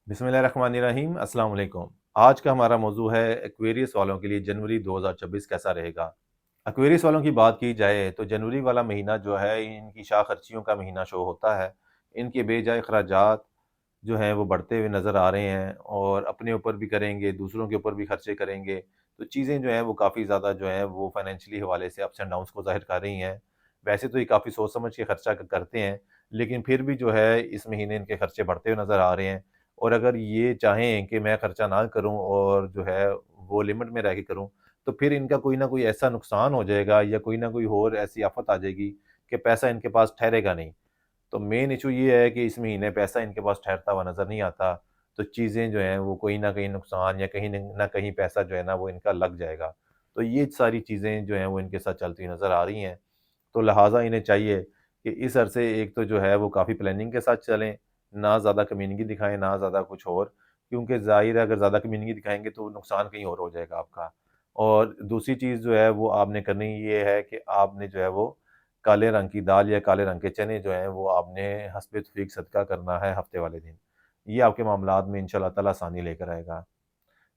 बिस्मिल्लाहिर्रहमानिर्रहीम अस्सलाम वालेकुम। आज का हमारा मौजू है एक्वेरियस वालों के लिए जनवरी 2026 कैसा रहेगा। एक्वेरियस वालों की बात की जाए तो जनवरी वाला महीना जो है इनकी शाह खर्चियों का महीना शो होता है। इनके बेजाय अखराजात जो हैं वो बढ़ते हुए नज़र आ रहे हैं और अपने ऊपर भी करेंगे, दूसरों के ऊपर भी खर्चे करेंगे। तो चीज़ें जो हैं वो काफ़ी ज़्यादा जो हैं वो फाइनेंशियली हवाले से अप्स एंड डाउन्स को ज़ाहिर कर रही हैं। वैसे तो ये काफ़ी सोच समझ के खर्चा करते हैं, लेकिन फिर भी जो है इस महीने इनके खर्चे बढ़ते हुए नज़र आ रहे हैं। और अगर ये चाहें कि मैं खर्चा ना करूँ और जो है वो लिमिट में रह के करूँ, तो फिर इनका कोई ना कोई ऐसा नुकसान हो जाएगा या कोई ना कोई और ऐसी आफ़त आ जाएगी कि पैसा इनके पास ठहरेगा नहीं। तो मेन इशू ये है कि इस महीने पैसा इनके पास ठहरता हुआ नज़र नहीं आता, तो चीज़ें जो हैं वो कोई न कहीं नुकसान या कहीं न कहीं पैसा जो है ना वो इनका लग जाएगा। तो ये सारी चीज़ें जो हैं वो इनके साथ चलती नज़र आ रही हैं। तो लिहाज़ा इन्हें चाहिए कि इस अरसे एक तो जो है वो काफ़ी प्लानिंग के साथ चलें, ना ज़्यादा कमीनगी दिखाएँ, ना ज़्यादा कुछ और, क्योंकि ज़ाहिर है अगर ज़्यादा कमीनगी दिखाएँगे तो नुकसान कहीं और हो जाएगा आपका। और दूसरी चीज़ जो है वो आपने करनी ये है कि आपने जो है वो काले रंग की दाल या काले रंग के चने जो हैं वो आपने हस्बे तौफीक सदका करना है हफ्ते वाले दिन। ये आपके मामलात में इंशाअल्लाह ताला आसानी लेकर आएगा।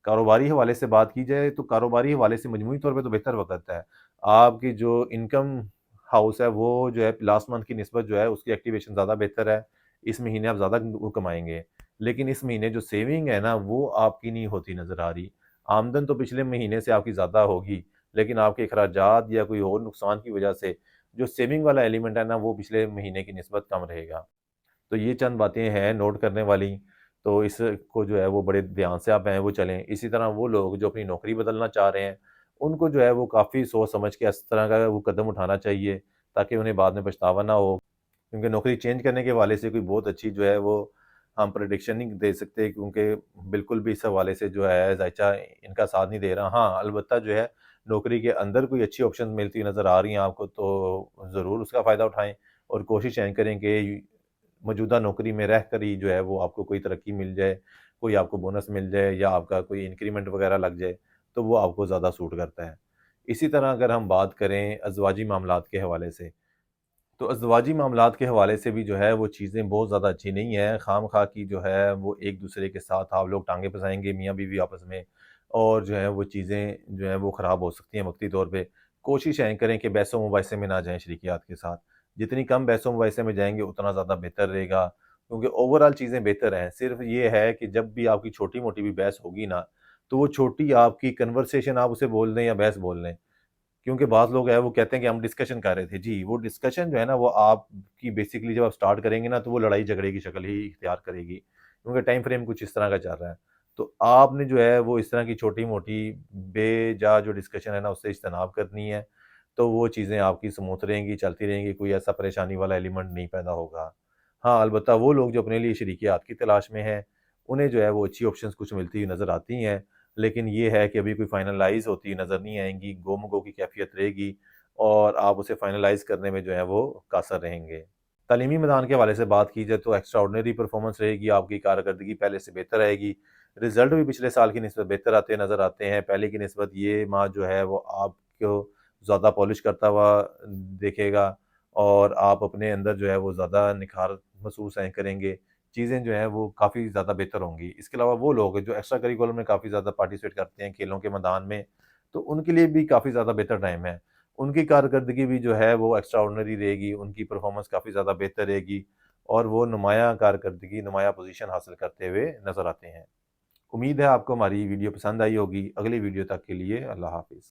कारोबारी हवाले से बात की जाए तो कारोबारी हवाले से मजमूई तौर पे तो बेहतर वक़्त है। आपकी जो इनकम हाउस है वो जो है लास्ट मंथ की निस्बत जो है उसकी एक्टिवेशन ज़्यादा बेहतर है। इस महीने आप ज़्यादा वो कमाएँगे। लेकिन इस महीने जो सेविंग है ना वो आपकी नहीं होती नज़र आ रही। आमदन तो पिछले महीने से आपकी ज़्यादा होगी, लेकिन आपके अखराजात या कोई और नुकसान की वजह से जो सेविंग वाला एलिमेंट है ना वो पिछले महीने की निस्बत कम रहेगा। तो ये चंद बातें हैं नोट करने वाली, तो इसको जो है वो बड़े ध्यान से आप हैं वो चलें। इसी तरह वो लोग जो अपनी नौकरी बदलना चाह रहे हैं, उनको जो है वो काफ़ी सोच समझ के इस तरह का वो कदम उठाना चाहिए, ताकि उन्हें बाद में पछतावा ना हो। क्योंकि नौकरी चेंज करने के हवाले से कोई बहुत अच्छी जो है वो हम प्रेडिक्शन नहीं दे सकते, क्योंकि बिल्कुल भी इस हवाले से जो है ज़ायचा इनका साथ नहीं दे रहा। हाँ, अलबत्ता जो है नौकरी के अंदर कोई अच्छी ऑप्शंस मिलती नज़र आ रही हैं आपको तो ज़रूर उसका फ़ायदा उठाएँ और कोशिश यही करें कि मौजूदा नौकरी में रहकर ही जो है वो आपको कोई तरक्की मिल जाए, कोई आपको बोनस मिल जाए या आपका कोई इंक्रीमेंट वग़ैरह लग जाए, तो वो आपको ज़्यादा सूट करता है। इसी तरह अगर हम बात करें अज़वाजी मामलात के हवाले से, तो अज़वाजी मामलात के हवाले से भी जो है वो चीज़ें बहुत ज़्यादा अच्छी नहीं हैं। खामख़ा की जो है वो एक-दूसरे के साथ आप लोग टाँगे फँसाएँगे मियाँ-बीवी आपस में, और जो है वो चीज़ें जो हैं वो ख़राब हो सकती हैं वक़्ती तौर पे। कोशिश यही करें कि बहसो-मुबाहिसे में ना जाएँ शरीकियात के साथ। जितनी कम बहसो-मुबाहिसे में जाएँगे उतना ज़्यादा बेहतर रहेगा, क्योंकि ओवरऑल चीज़ें बेहतर हैं। सिर्फ़ ये है कि जब भी आपकी छोटी-मोटी भी बहस होगी ना, तो वो छोटी आपकी कन्वर्सेशन आप उसे बोल दें या बहस बोल लें। क्योंकि बाज़ लोग हैं वो कहते हैं कि हम डिस्कशन कर रहे थे। जी, वो डिस्कशन जो है ना वो आपकी बेसिकली जब आप स्टार्ट करेंगे ना तो वो लड़ाई झगड़े की शक्ल ही इख्तियार करेगी। क्योंकि टाइम फ्रेम कुछ इस तरह का चल रहा है। तो आपने जो है वो इस तरह की छोटी-मोटी बेजा जो डिस्कशन है ना उससे इज्तनाब करनी है। तो वो चीज़ें आपकी स्मूथ रहेंगी, चलती रहेंगी, कोई ऐसा परेशानी वाला एलिमेंट नहीं पैदा होगा। हाँ, अलबत्ता वो लोग जो अपने लिए शरीकियात की तलाश में हैं, उन्हें जो है वो अच्छी ऑप्शंस कुछ मिलती हुई नज़र आती हैं। लेकिन ये है कि अभी कोई फाइनलाइज़ होती नज़र नहीं आएँगी, गो-मगो की कैफ़ियत रहेगी और आप उसे फाइनलाइज़ करने में जो है वो कासर रहेंगे। तालीमी मैदान के हवाले से बात की जाए तो एक्स्ट्राऑर्डिनरी परफ़ॉर्मेंस रहेगी, आपकी कारकर्दगी पहले से बेहतर रहेगी। रिज़ल्ट भी पिछले साल की निस्बत बेहतर आते नज़र आते हैं। पहले की निस्बत ये माह जो है वो आपको ज़्यादा पॉलिश करता हुआ दिखेगा और आप अपने अंदर जो है वो ज़्यादा निखार महसूस करेंगे। चीज़ें जो हैं वो काफ़ी ज़्यादा बेहतर होंगी। इसके अलावा वो लोग हैं जो एक्स्ट्रा करिकुलम में काफ़ी ज़्यादा पार्टिसिपेट करते हैं खेलों के मैदान में, तो उनके लिए भी काफ़ी ज़्यादा बेहतर टाइम है। उनकी कारकर्दगी भी जो है वो एक्स्ट्राऑर्डिनरी रहेगी, उनकी परफ़ॉर्मेंस काफ़ी ज़्यादा बेहतर रहेगी और वो नुमायाँ कारकर्दगी, नुमायाँ पोज़ीशन हासिल करते हुए नज़र आते हैं। उम्मीद है आपको हमारी वीडियो पसंद आई होगी। अगली वीडियो तक के लिए अल्लाह हाफ़िज़।